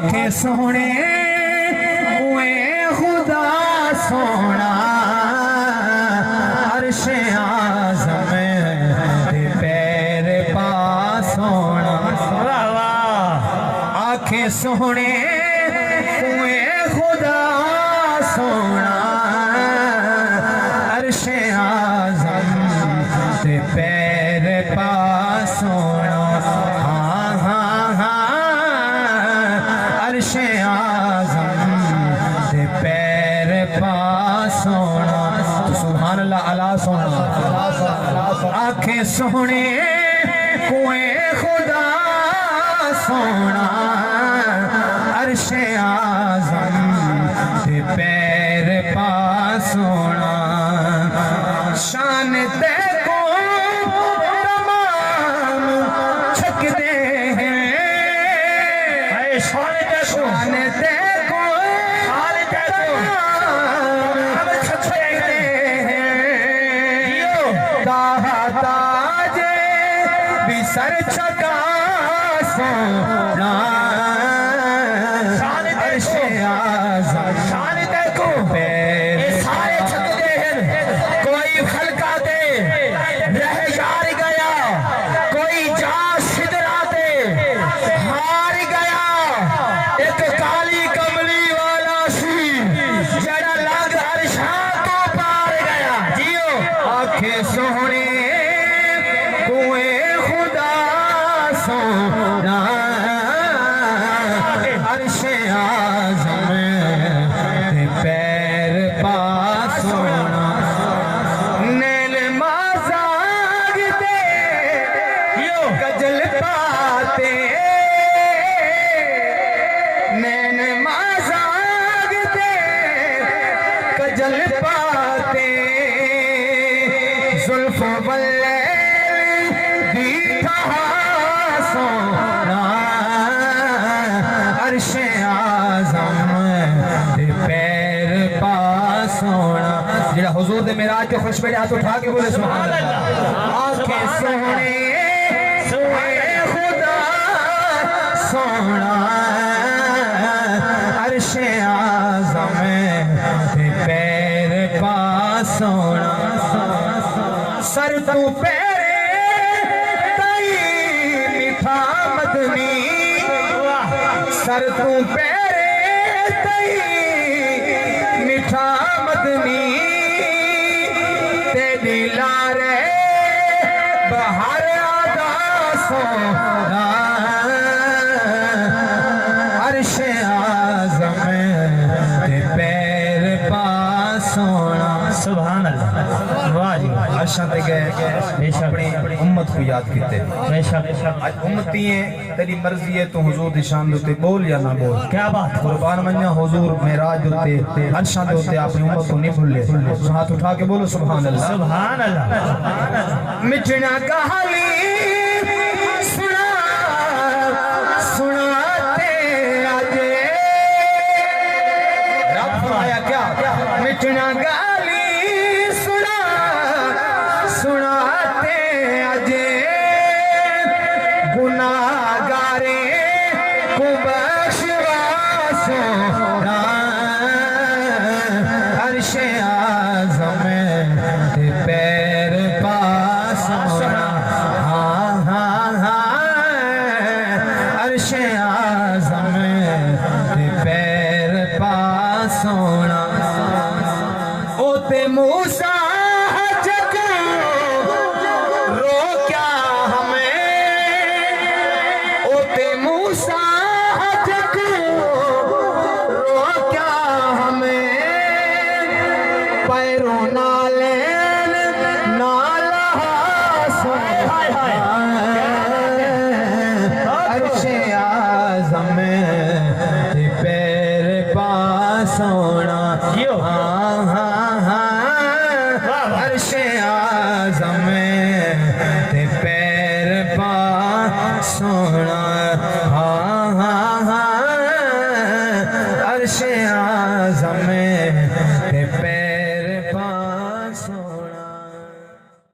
آنکھیں سونے ہوئے خدا سونا عرش اعظم دے پیر پا سونا آنکھیں سونے ہوئے خدا سونا عرش اعظم دے پیر پا سونا عرش اعظم دے پیر پا سونا سبحان اللہ علا سونا آنکھیں سونے کوئے خدا سونا عرش اعظم دے پیر پا سونا شان تے کو تمام چھک دے ہیں شان تے کو تمام چھک دے ہیں تاج بھی سر چھکا سونا عرش اعظم شان تے کو پیر سارے چھک دے ہیں کوئی خلقہ دے رہ یار گیا کوئی جا شدرا دے ہار گیا ایک کالی کملی والا سی جڑا لگ عرشاں تو پار گیا جیو آنکھیں سونے کوئے خدا سونا عرش اعظم دے پیر پا سونا نیل مازاگ دے کجل پاتے نیل مازاگ دے کجل پاتے زلف واللیل دیٹھا سونا عرش اعظم دے پیر پا سونا جڑا حضور دے معراج کے خوش بیٹھے ہاتھ اٹھا کے بولے سبحان اللہ آنکھیں سونے ہوئے خدا سونا عرش اعظم دے پیر پا سونا سر تو پیرے تائی میٹھا مدنی سر تو پیرے تائی میٹھا مدنی تیری لارے بہار آدھا سونا عرش اعظم دے پیر پا سونا سبحان اللہ واہ جی عرشاں تے گئے اپنی امت کو یاد کیتے آج امتی ہیں تیری مرضی ہے تو حضور دی شان دوتے بول یا نہ بول کیا بات قربان منیا حضور معراج دوتے عرشاں دوتے اپنی امت کو نہیں بھولے ہاتھ اٹھا کے بولو سبحان اللہ سبحان اللہ مٹنا کہانی سنا سناتے آجے رب فرمایا کیا مٹنا گالی سنا سناتے آجے گناہگارے کو بخشوا سونا عرش اعظم دے پیر پا سونا عرش اعظم دے پیر پا سونا او تے موسیٰ جگ رو کیا ہمیں او تے موسیٰ جگ رو کیا ہمیں پیروں نالین نالہ سونا عرش اعظم دے پیر پا سونا عرش اعظم دے پیر پا سونا